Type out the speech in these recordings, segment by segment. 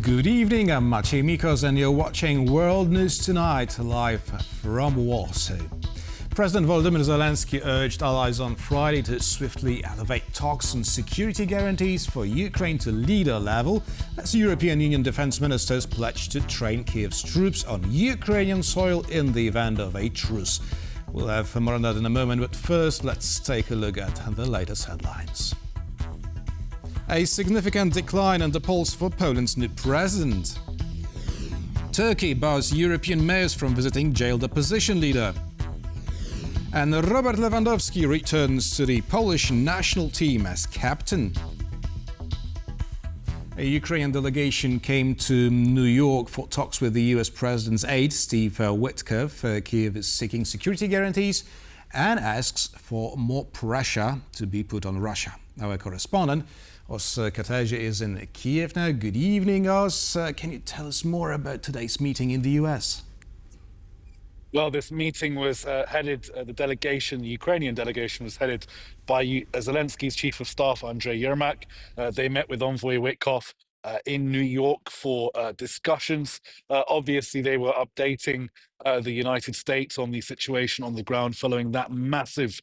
Good evening, I'm Maciej Mikos and you're watching World News Tonight, live from Warsaw. President Volodymyr Zelensky urged allies on Friday to swiftly elevate talks on security guarantees for Ukraine to leader level, as European Union defense ministers pledged to train Kyiv's troops on Ukrainian soil in the event of a truce. We'll have more on that in a moment, but first let's take a look at the latest headlines. A significant decline in the polls for Poland's new president. Turkey bars European mayors from visiting jailed opposition leader. And Robert Lewandowski returns to the Polish national team as captain. A Ukrainian delegation came to New York for talks with the US president's aide, Steve Witkoff. Kyiv is seeking security guarantees and asks for more pressure to be put on Russia. Our correspondent, Os Kaja, is in Kyiv now. Good evening, Os. Can you tell us more about today's meeting in the US? Well, this meeting was headed, the Ukrainian delegation was headed by Zelensky's chief of staff, Andriy Yermak. They met with envoy Witkoff in New York for discussions. Obviously, they were updating the United States on the situation on the ground following that massive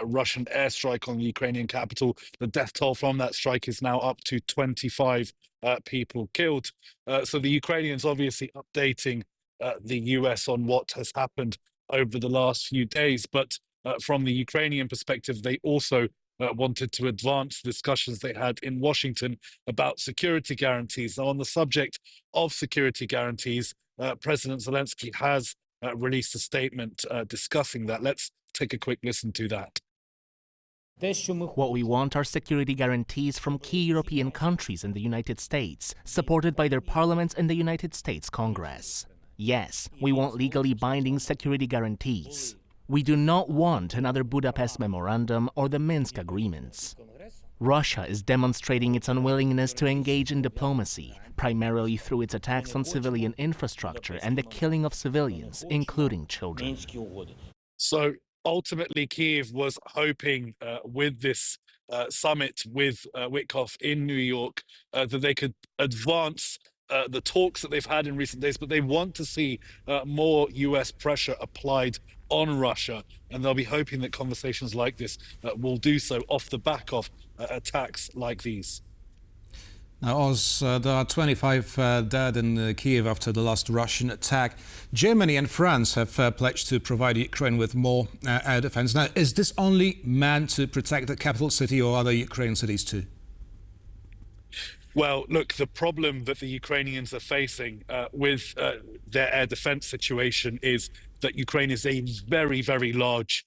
Russian airstrike on the Ukrainian capital. The death toll from that strike is now up to 25 people killed. So the Ukrainians obviously updating the US on what has happened over the last few days. But from the Ukrainian perspective, they also wanted to advance discussions they had in Washington about security guarantees. Now, on the subject of security guarantees, President Zelensky has released a statement discussing that. Let's take a quick listen to that. What we want are security guarantees from key European countries and the United States, supported by their parliaments and the United States Congress. Yes, we want legally binding security guarantees. We do not want another Budapest Memorandum or the Minsk agreements. Russia is demonstrating its unwillingness to engage in diplomacy, primarily through its attacks on civilian infrastructure and the killing of civilians, including children. So ultimately, Kyiv was hoping with this summit with Witkoff in New York that they could advance the talks that they've had in recent days, but they want to see more US pressure applied on Russia, and they'll be hoping that conversations like this will do so off the back of attacks like these. Now, Oz, there are 25 dead in Kyiv after the last Russian attack. Germany and France have pledged to provide Ukraine with more air defense. Now, is this only meant to protect the capital city or other Ukrainian cities too? Well, look, the problem that the Ukrainians are facing with their air defense situation is that Ukraine is a very, very large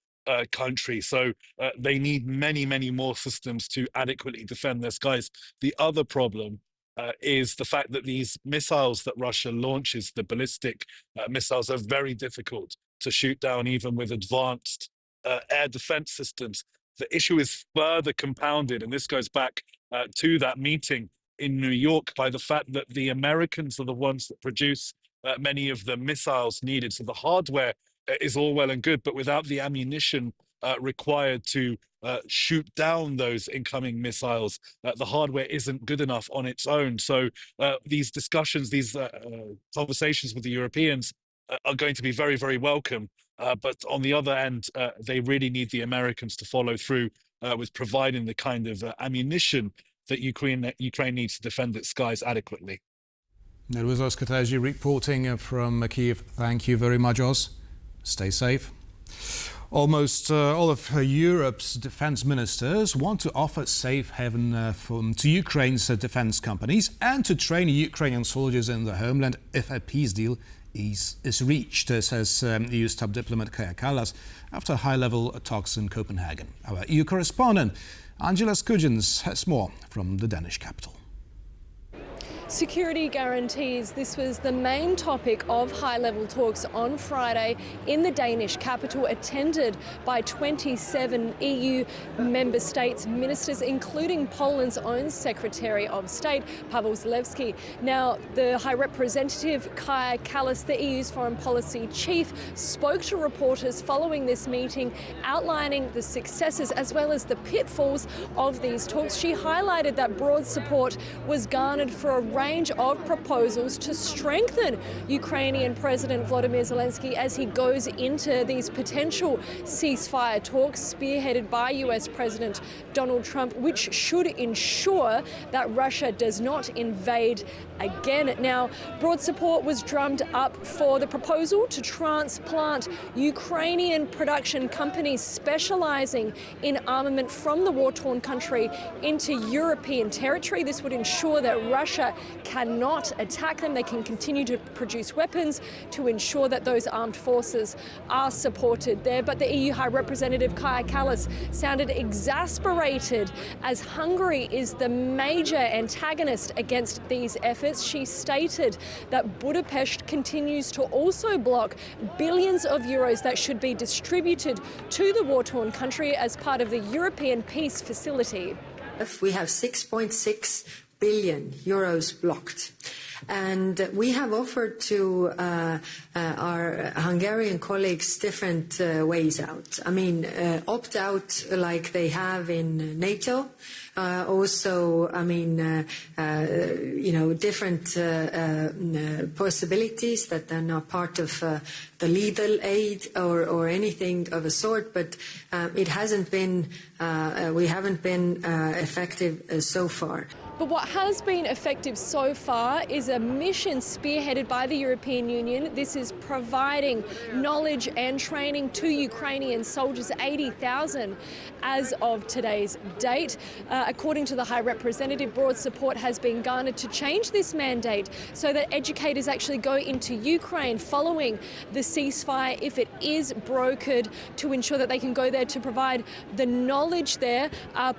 country. So they need many, many more systems to adequately defend their skies. The other problem is the fact that these missiles that Russia launches, the ballistic missiles, are very difficult to shoot down, even with advanced air defense systems. The issue is further compounded, and this goes back to that meeting in New York, by the fact that the Americans are the ones that produce many of the missiles needed. So the hardware is all well and good, but without the ammunition required to shoot down those incoming missiles, the hardware isn't good enough on its own. So these discussions, these conversations with the Europeans are going to be very, very welcome. But on the other end, they really need the Americans to follow through with providing the kind of ammunition that Ukraine needs to defend its skies adequately. That was Os Kaja reporting from Kyiv. Thank you very much, Os. Stay safe. Almost all of Europe's defense ministers want to offer safe haven to Ukraine's defense companies and to train Ukrainian soldiers in the homeland if a peace deal is reached, says EU's top diplomat Kaja Kallas after high-level talks in Copenhagen. Our EU correspondent Angela Skujins has more from the Danish capital. Security guarantees. This was the main topic of high-level talks on Friday in the Danish capital, attended by 27 EU member states ministers, including Poland's own Secretary of State, Paweł Zalewski. Now, the High Representative Kaja Kallas, the EU's foreign policy chief, spoke to reporters following this meeting, outlining the successes as well as the pitfalls of these talks. She highlighted that broad support was garnered for a range of proposals to strengthen Ukrainian President Volodymyr Zelensky as he goes into these potential ceasefire talks spearheaded by US President Donald Trump, which should ensure that Russia does not invade again. Now, broad support was drummed up for the proposal to transplant Ukrainian production companies specializing in armament from the war-torn country into European territory. This would ensure that Russia cannot attack them. They can continue to produce weapons to ensure that those armed forces are supported there. But the EU High Representative Kaja Kallas sounded exasperated as Hungary is the major antagonist against these efforts. She stated that Budapest continues to also block billions of euros that should be distributed to the war-torn country as part of the European Peace Facility. We have 6.6 billion euros blocked. And we have offered to our Hungarian colleagues different ways out. I mean, opt out like they have in NATO. Also, I mean, different possibilities that are not part of the lethal aid or anything of a sort. But it hasn't been, we haven't been effective so far. But what has been effective so far is a mission spearheaded by the European Union. This is providing knowledge and training to Ukrainian soldiers, 80,000 as of today's date. According to the High Representative, broad support has been garnered to change this mandate so that educators actually go into Ukraine following the ceasefire if it is brokered, to ensure that they can go there to provide the knowledge there.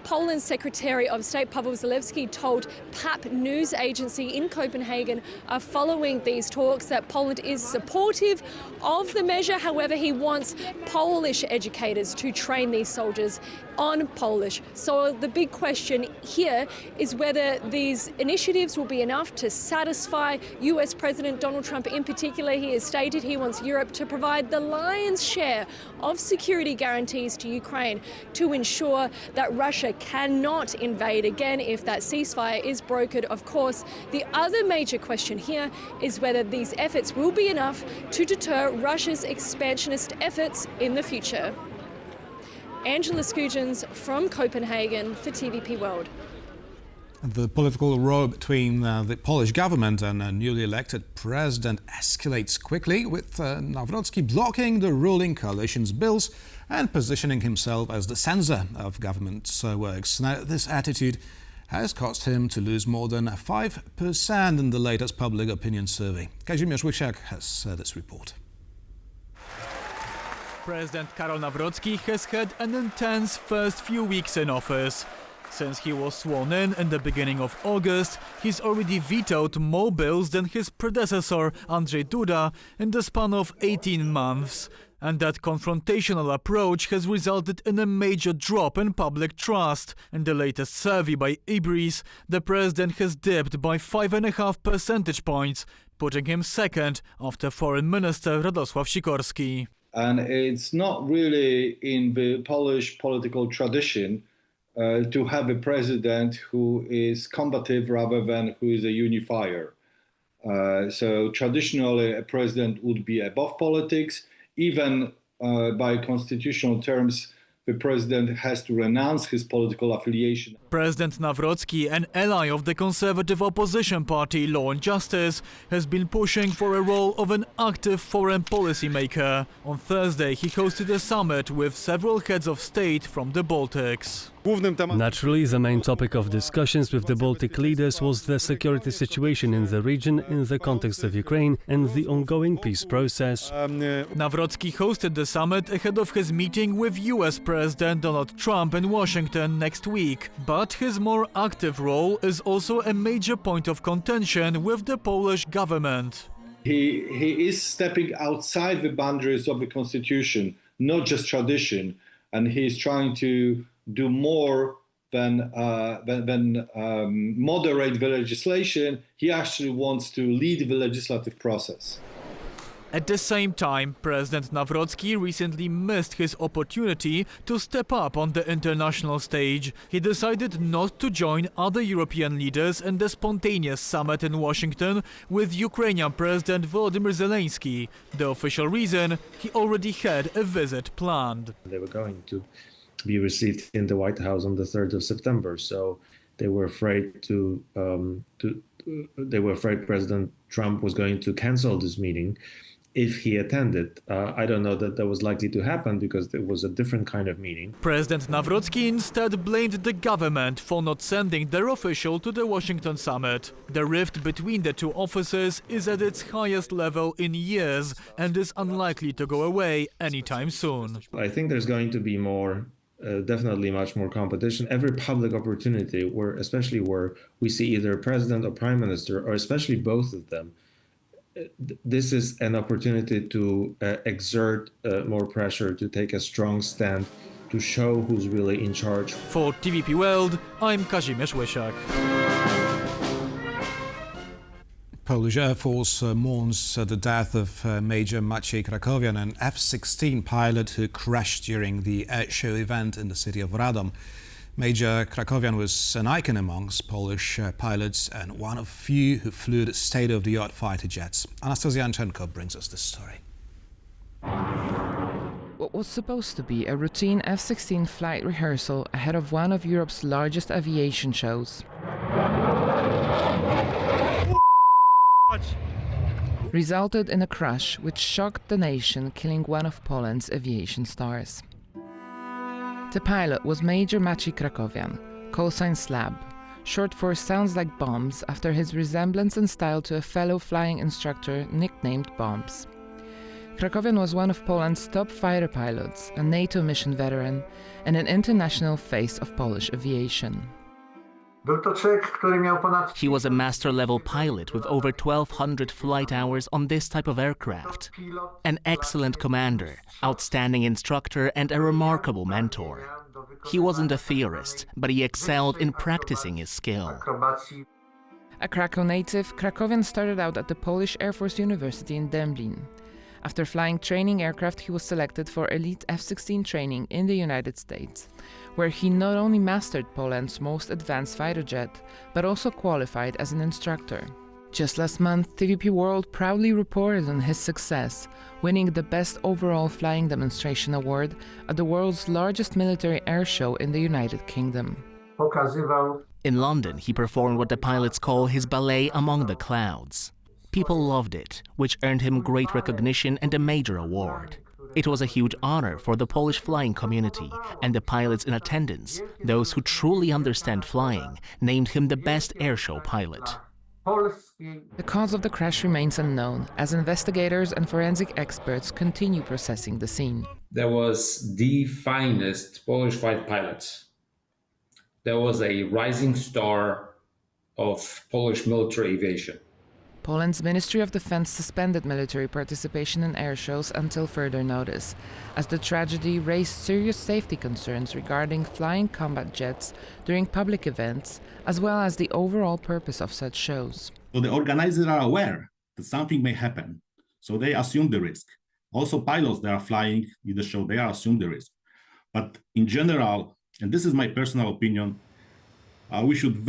Poland's Secretary of State Paweł Zalewski told PAP news agency in Copenhagen following these talks that Poland is supportive of the measure. However, he wants Polish educators to train these soldiers on Polish. So the big question here is whether these initiatives will be enough to satisfy US President Donald Trump in particular. He has stated he wants Europe to provide the lion's share of security guarantees to Ukraine to ensure that Russia cannot invade again if that ceasefire is brokered. Of course, the other major question here is whether these efforts will be enough to deter Russia's expansionist efforts in the future. Angela Skujins from Copenhagen for TVP World. The political row between the Polish government and a newly elected president escalates quickly, with Nawrocki blocking the ruling coalition's bills and positioning himself as the censor of government's works. Now, this attitude has caused him to lose more than 5% in the latest public opinion survey. Kazimierz Łysiak has this report. President Karol Nawrocki has had an intense first few weeks in office. Since he was sworn in the beginning of August, he's already vetoed more bills than his predecessor, Andrzej Duda, in the span of 18 months. And that confrontational approach has resulted in a major drop in public trust. In the latest survey by Ibris, the president has dipped by 5.5 percentage points, putting him second after Foreign Minister Radosław Sikorski. And it's not really in the Polish political tradition to have a president who is combative rather than who is a unifier. So traditionally, a president would be above politics. Even by constitutional terms, the president has to renounce his political affiliation. President Nawrocki, an ally of the conservative opposition party Law and Justice, has been pushing for a role of an active foreign policy maker. On Thursday, he hosted a summit with several heads of state from the Baltics. Naturally, the main topic of discussions with the Baltic leaders was the security situation in the region in the context of Ukraine and the ongoing peace process. Nawrocki hosted the summit ahead of his meeting with US President Donald Trump in Washington next week. But his more active role is also a major point of contention with the Polish government. He is stepping outside the boundaries of the constitution, not just tradition, and he's trying to do more than moderate the legislation. He actually wants to lead the legislative process. At the same time, President Nawrocki recently missed his opportunity to step up on the international stage. He decided not to join other European leaders in the spontaneous summit in Washington with Ukrainian President Volodymyr Zelensky. The official reason, he already had a visit planned. They were going to be received in the White House on the 3rd of September, so they were afraid President Trump was going to cancel this meeting if he attended. I don't know that was likely to happen because it was a different kind of meeting. President Nawrocki instead blamed the government for not sending their official to the Washington summit. The rift between the two offices is at its highest level in years and is unlikely to go away anytime soon. I think there's going to be definitely much more competition. Every public opportunity, especially where we see either a president or prime minister, or especially both of them, this is an opportunity to exert more pressure, to take a strong stand, to show who's really in charge. For TVP World, I'm Kazimierz Łysiak. Polish Air Force mourns the death of Major Maciej Krakowian, an F-16 pilot who crashed during the air show event in the city of Radom. Major Krakowian was an icon amongst Polish pilots and one of few who flew the state-of-the-art fighter jets. Anastasia Anchenko brings us this story. What was supposed to be a routine F-16 flight rehearsal ahead of one of Europe's largest aviation shows resulted in a crash which shocked the nation, killing one of Poland's aviation stars. The pilot was Major Maciej Krakowian, callsign Slab, short for Sounds Like Bombs, after his resemblance in style to a fellow flying instructor nicknamed Bombs. Krakowian was one of Poland's top fighter pilots, a NATO mission veteran, and an international face of Polish aviation. He was a master-level pilot with over 1,200 flight hours on this type of aircraft. An excellent commander, outstanding instructor, and a remarkable mentor. He wasn't a theorist, but he excelled in practicing his skill. A Krakow native, Krakowian started out at the Polish Air Force University in Dęblin. After flying training aircraft, he was selected for elite F-16 training in the United States, where he not only mastered Poland's most advanced fighter jet, but also qualified as an instructor. Just last month, TVP World proudly reported on his success, winning the Best Overall Flying Demonstration Award at the world's largest military air show in the United Kingdom. In London, he performed what the pilots call his ballet among the clouds. People loved it, which earned him great recognition and a major award. It was a huge honor for the Polish flying community, and the pilots in attendance, those who truly understand flying, named him the best airshow pilot. The cause of the crash remains unknown, as investigators and forensic experts continue processing the scene. There was the finest Polish fighter pilots. There was a rising star of Polish military aviation. Poland's Ministry of Defense suspended military participation in air shows until further notice, as the tragedy raised serious safety concerns regarding flying combat jets during public events, as well as the overall purpose of such shows. So the organizers are aware that something may happen, so they assume the risk. Also pilots that are flying in the show, they assume the risk. But in general, and this is my personal opinion, we should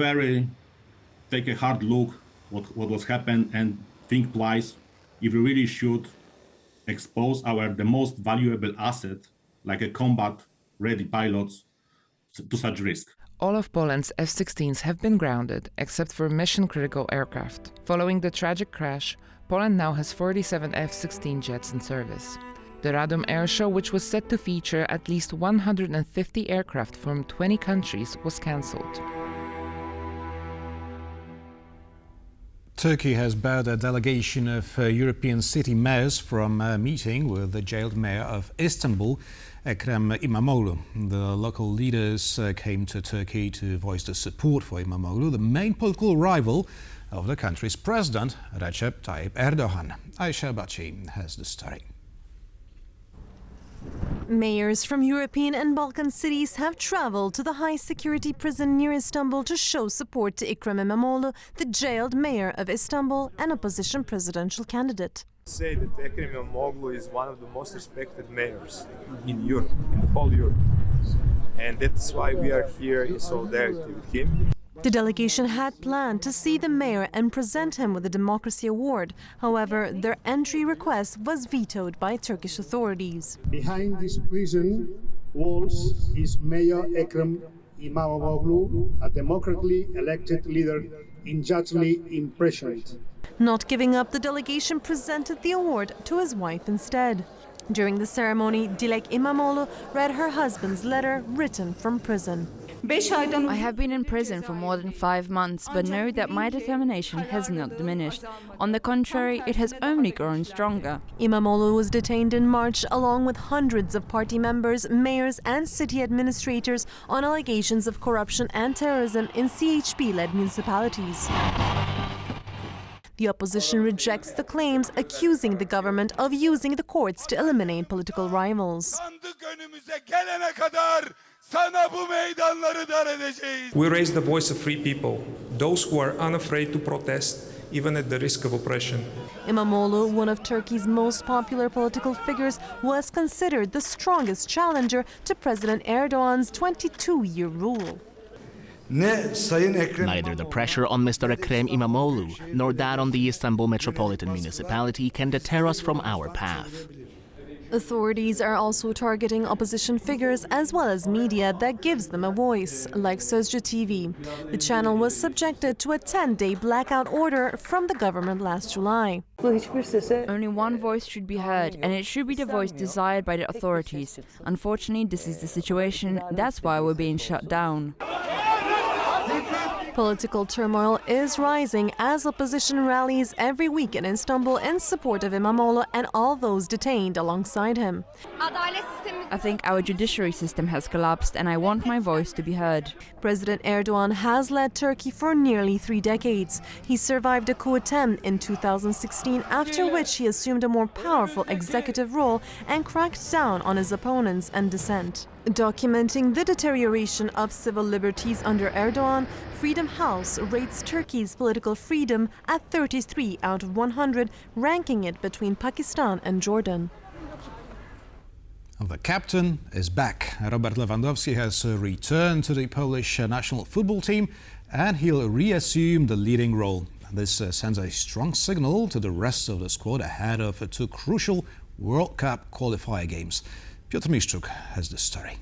take a hard look what was happened and think twice if we really should expose the most valuable asset, like a combat-ready pilots, to such risk. All of Poland's F-16s have been grounded, except for mission-critical aircraft. Following the tragic crash, Poland now has 47 F-16 jets in service. The Radom Air Show, which was set to feature at least 150 aircraft from 20 countries, was cancelled. Turkey has barred a delegation of European city mayors from a meeting with the jailed mayor of Istanbul, Ekrem İmamoğlu. The local leaders came to Turkey to voice their support for İmamoğlu, the main political rival of the country's president, Recep Tayyip Erdogan. Aisha Baci has the story. Mayors from European and Balkan cities have traveled to the high-security prison near Istanbul to show support to Ekrem İmamoğlu, the jailed mayor of Istanbul and opposition presidential candidate. Say that Ekrem İmamoğlu is one of the most respected mayors in Europe, in the whole Europe. And that's why we are here in solidarity with him. The delegation had planned to see the mayor and present him with the Democracy Award. However, their entry request was vetoed by Turkish authorities. Behind these prison walls is Mayor Ekrem İmamoğlu, a democratically elected leader, unjustly imprisoned. Not giving up, the delegation presented the award to his wife instead. During the ceremony, Dilek İmamoğlu read her husband's letter written from prison. I have been in prison for more than 5 months, but know that my determination has not diminished. On the contrary, it has only grown stronger. İmamoğlu was detained in March along with hundreds of party members, mayors and city administrators on allegations of corruption and terrorism in CHP-led municipalities. The opposition rejects the claims, accusing the government of using the courts to eliminate political rivals. We raise the voice of free people, those who are unafraid to protest, even at the risk of oppression. İmamoğlu, one of Turkey's most popular political figures, was considered the strongest challenger to President Erdogan's 22-year rule. Neither the pressure on Mr. Ekrem İmamoğlu nor that on the Istanbul Metropolitan Municipality can deter us from our path. Authorities are also targeting opposition figures as well as media that gives them a voice, like Sözcü TV. The channel was subjected to a 10-day blackout order from the government last July. Only one voice should be heard, and it should be the voice desired by the authorities. Unfortunately, this is the situation. That's why we're being shut down. Political turmoil is rising as opposition rallies every week in Istanbul in support of İmamoğlu and all those detained alongside him. I think our judiciary system has collapsed, and I want my voice to be heard. President Erdogan has led Turkey for nearly 3 decades. He survived a coup attempt in 2016, after which he assumed a more powerful executive role and cracked down on his opponents and dissent. Documenting the deterioration of civil liberties under Erdogan, Freedom House rates Turkey's political freedom at 33 out of 100, ranking it between Pakistan and Jordan. The captain is back. Robert Lewandowski has returned to the Polish national football team and he'll reassume the leading role. This sends a strong signal to the rest of the squad ahead of 2 crucial World Cup qualifier games. Piotr Miszczuk has the story.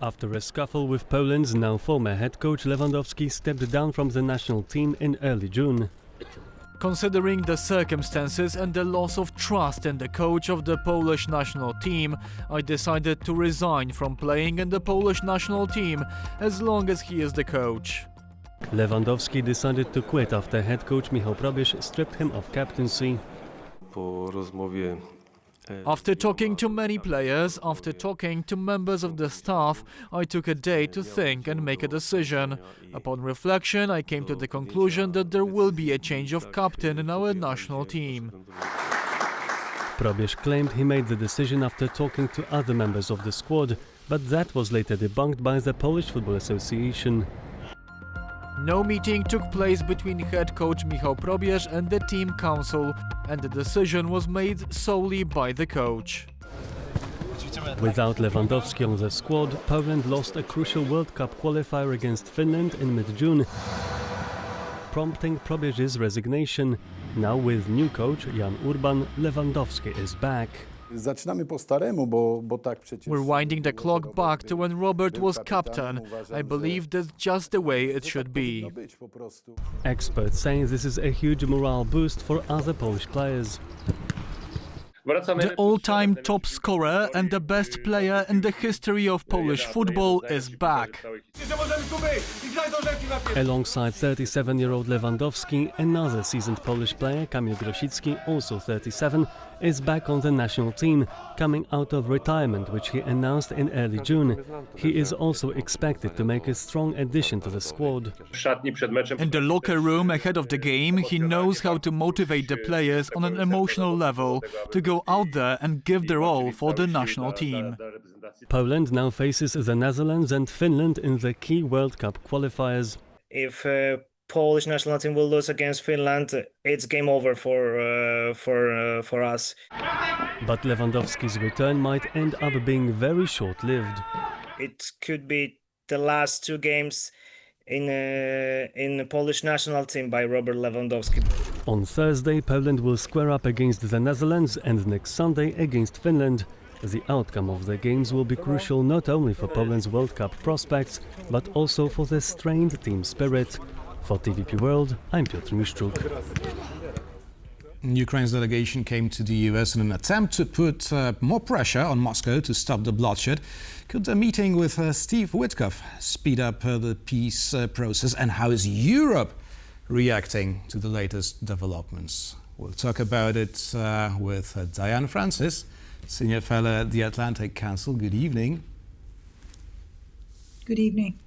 After a scuffle with Poland's now former head coach, Lewandowski stepped down from the national team in early June. Considering the circumstances and the loss of trust in the coach of the Polish national team, I decided to resign from playing in the Polish national team as long as he is the coach. Lewandowski decided to quit after head coach Michał Probierz stripped him of captaincy. After talking to many players, after talking to members of the staff, I took a day to think and make a decision. Upon reflection, I came to the conclusion that there will be a change of captain in our national team. Probierz claimed he made the decision after talking to other members of the squad, but that was later debunked by the Polish Football Association. No meeting took place between head coach Michał Probierz and the team council, and the decision was made solely by the coach. Without Lewandowski on the squad, Poland lost a crucial World Cup qualifier against Finland in mid-June, prompting Probierz's resignation. Now with new coach Jan Urban, Lewandowski is back. We're winding the clock back to when Robert was captain. I believe that's just the way it should be. Experts say this is a huge morale boost for other Polish players. The all-time top scorer and the best player in the history of Polish football is back. Alongside 37-year-old Lewandowski, another seasoned Polish player, Kamil Grosicki, also 37, is back on the national team, coming out of retirement, which he announced in early June. He is also expected to make a strong addition to the squad. In the locker room ahead of the game, he knows how to motivate the players on an emotional level to go out there and give their all for the national team. Poland now faces the Netherlands and Finland in the key World Cup qualifiers. If Polish national team will lose against Finland, it's game over for us. But Lewandowski's return might end up being very short-lived. It could be the last two games in the Polish national team by Robert Lewandowski. On Thursday, Poland will square up against the Netherlands and next Sunday against Finland. The outcome of the games will be crucial not only for Poland's World Cup prospects, but also for the strained team spirit. For TVP World, I'm Piotr Miszczuk. Ukraine's delegation came to the US in an attempt to put more pressure on Moscow to stop the bloodshed. Could a meeting with Steve Witkoff speed up the peace process, and how is Europe reacting to the latest developments? We'll talk about it with Diane Francis, Senior Fellow at the Atlantic Council. Good evening. Good evening.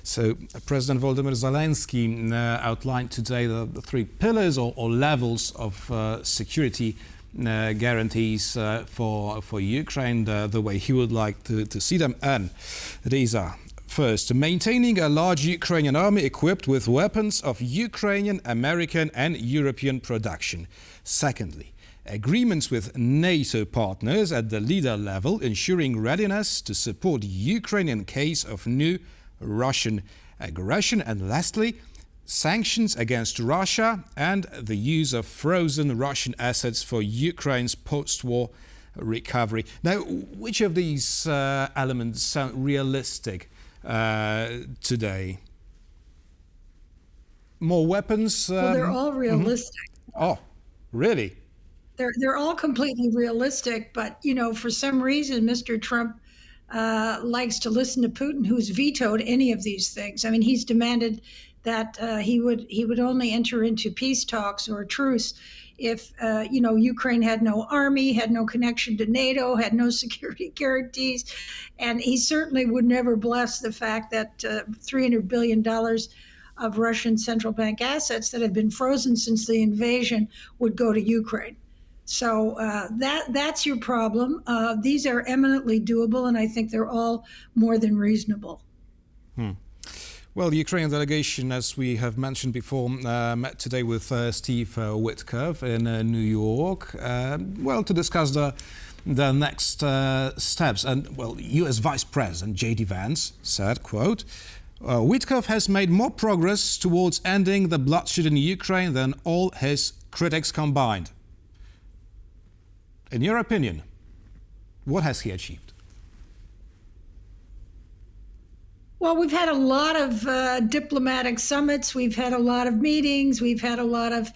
So, President Volodymyr Zelensky outlined today the three pillars or levels of security guarantees for Ukraine, the way he would like to see them. And these are: first, maintaining a large Ukrainian army equipped with weapons of Ukrainian, American and European production. Secondly, agreements with NATO partners at the leader level, ensuring readiness to support Ukraine in case of new Russian aggression. And lastly, sanctions against Russia and the use of frozen Russian assets for Ukraine's post-war recovery. Now, which of these elements sound realistic today? More weapons? Well, they're all realistic. Oh, really? They're all completely realistic, but, you know, for some reason, Mr. Trump likes to listen to Putin, who's vetoed any of these things. I mean, he's demanded that he would only enter into peace talks or a truce if, Ukraine had no army, had no connection to NATO, had no security guarantees. And he certainly would never bless the fact that $300 billion of Russian central bank assets that have been frozen since the invasion would go to Ukraine. So that's your problem. These are eminently doable, and I think they're all more than reasonable. Well, the Ukrainian delegation, as we have mentioned before, met today with Steve Witkoff in New York, to discuss the next steps. And, well, U.S. Vice President J.D. Vance said, quote, Witkoff has made more progress towards ending the bloodshed in Ukraine than all his critics combined. In your opinion, what has he achieved? Well, we've had a lot of diplomatic summits. We've had a lot of meetings. We've had a lot of,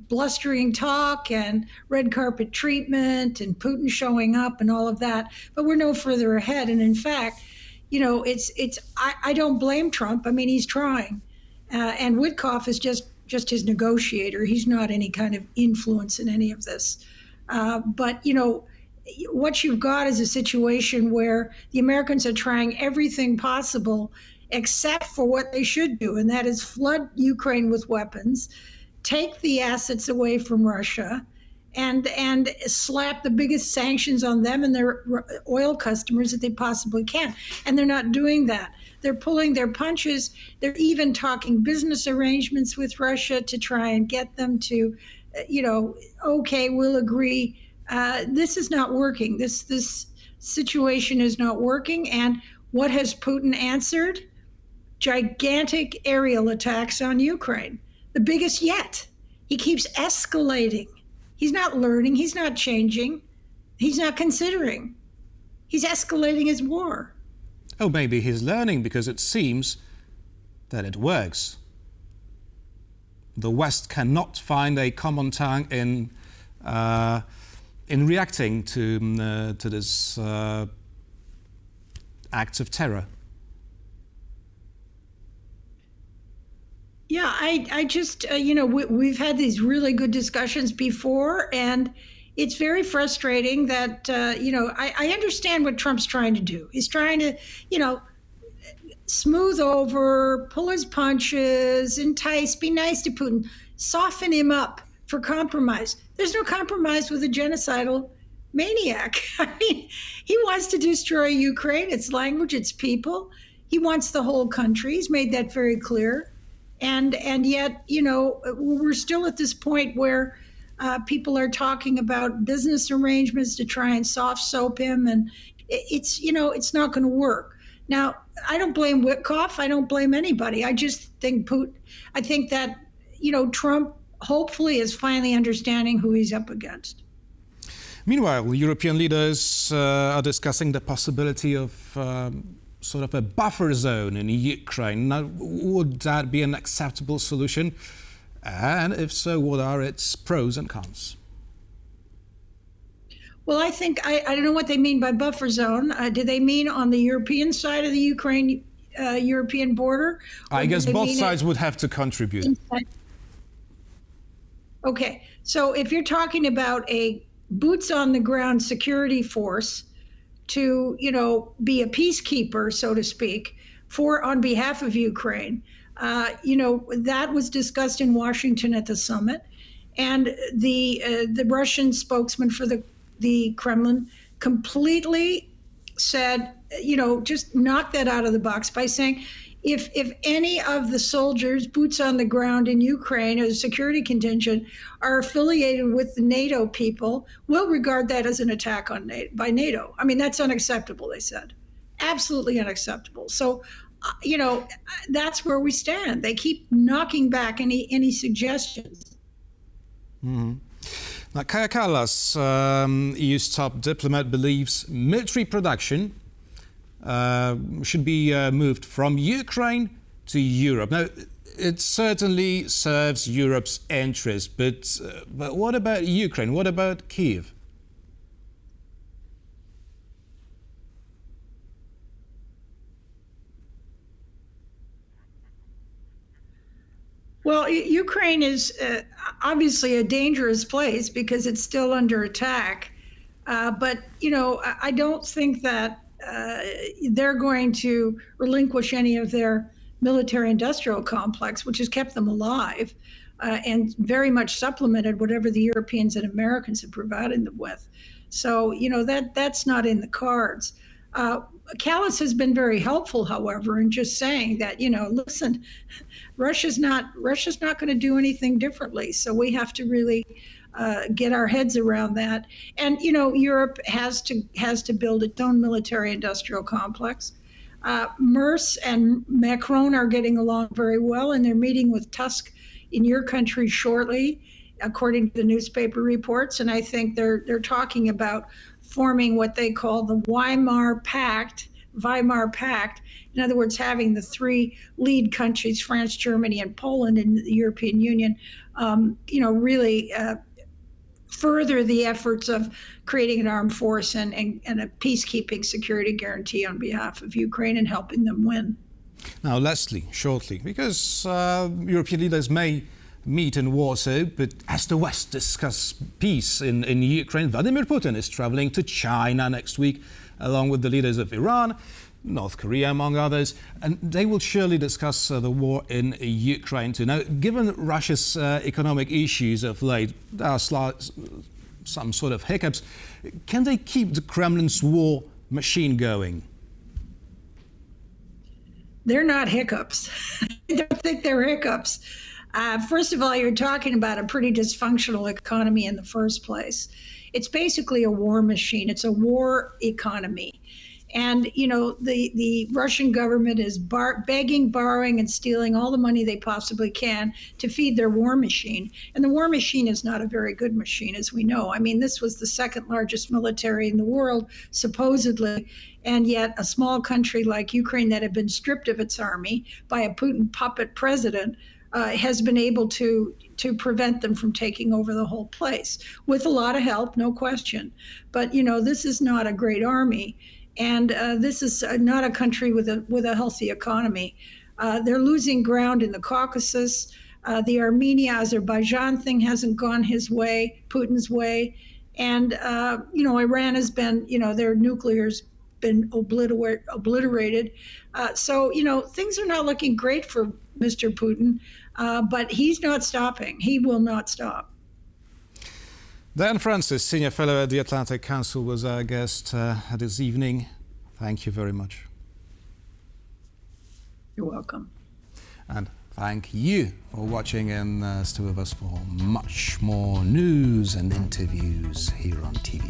blustering talk and red carpet treatment and Putin showing up and all of that. But we're no further ahead. And in fact, I don't blame Trump. I mean, he's trying. And Witkoff is just his negotiator. He's not any kind of influence in any of this. But what you've got is a situation where the Americans are trying everything possible except for what they should do, and that is flood Ukraine with weapons, take the assets away from Russia, and slap the biggest sanctions on them and their oil customers that they possibly can. And they're not doing that. They're pulling their punches. They're even talking business arrangements with Russia to try and get them to, okay, we'll agree. This is not working. This situation is not working. And what has Putin answered? Gigantic aerial attacks on Ukraine, the biggest yet. He keeps escalating. He's not learning. He's not changing. He's not considering. He's escalating his war. Oh, maybe he's learning because it seems that it works. The West cannot find a common tongue in reacting to this acts of terror. Yeah, I just, we've had these really good discussions before, and it's very frustrating that, I understand what Trump's trying to do. He's trying to, smooth over, pull his punches, entice, be nice to Putin, soften him up for compromise. There's no compromise with a genocidal maniac. I mean, he wants to destroy Ukraine, its language, its people. He wants the whole country. He's made that very clear. And yet, we're still at this point where people are talking about business arrangements to try and soft soap him, and it's not going to work. Now, I don't blame Witkoff. I don't blame anybody. I just think I think that, Trump hopefully is finally understanding who he's up against. Meanwhile, European leaders are discussing the possibility of sort of a buffer zone in Ukraine. Now, would that be an acceptable solution? And if so, what are its pros and cons? Well, I think, I don't know what they mean by buffer zone. Do they mean on the European side of the European border? I guess both sides would have to contribute. Inside? Okay, so if you're talking about a boots on the ground security force to, be a peacekeeper, so to speak, on behalf of Ukraine, that was discussed in Washington at the summit, and the Russian spokesman for the Kremlin completely said, just knocked that out of the box by saying, if any of the soldiers, boots on the ground in Ukraine, or the security contingent, are affiliated with the NATO people, we'll regard that as an attack by NATO. I mean, that's unacceptable, they said. Absolutely unacceptable. So, that's where we stand. They keep knocking back any suggestions. Mm-hmm. Now, Kaja Kallas, EU's top diplomat, believes military production should be moved from Ukraine to Europe. Now, it certainly serves Europe's interest, but what about Ukraine? What about Kyiv? Well, Ukraine is obviously a dangerous place because it's still under attack. But, I don't think that they're going to relinquish any of their military-industrial complex, which has kept them alive and very much supplemented whatever the Europeans and Americans have provided them with. So, that's not in the cards. Kallas has been very helpful, however, in just saying that, listen, Russia's not going to do anything differently. So we have to really get our heads around that. And, Europe has to build its own military-industrial complex. Merz and Macron are getting along very well, and they're meeting with Tusk in your country shortly, according to the newspaper reports. And I think they're talking about forming what they call the Weimar Pact. In other words, having the three lead countries, France, Germany, and Poland in the European Union, really further the efforts of creating an armed force and a peacekeeping security guarantee on behalf of Ukraine and helping them win. Now, Leslie, shortly, because European leaders may meet in Warsaw, but as the West discuss peace in Ukraine, Vladimir Putin is traveling to China next week, along with the leaders of Iran, North Korea, among others, and they will surely discuss the war in Ukraine too. Now, given Russia's economic issues of late, there are some sort of hiccups. Can they keep the Kremlin's war machine going? They're not hiccups. I don't think they're hiccups. First of all, you're talking about a pretty dysfunctional economy in the first place. It's basically a war machine. It's a war economy. And, the Russian government is begging, borrowing, and stealing all the money they possibly can to feed their war machine. And the war machine is not a very good machine, as we know. I mean, this was the second largest military in the world, supposedly. And yet a small country like Ukraine that had been stripped of its army by a Putin puppet president has been able to prevent them from taking over the whole place, with a lot of help, no question. But, this is not a great army. And this is not a country with a healthy economy. They're losing ground in the Caucasus. The Armenia-Azerbaijan thing hasn't gone his way, Putin's way. And, Iran has been, their nuclear's been obliterated. So, things are not looking great for Mr. Putin, but he's not stopping. He will not stop. Dan Francis, Senior Fellow at the Atlantic Council, was our guest this evening. Thank you very much. You're welcome. And thank you for watching, and stay with us for much more news and interviews here on TV.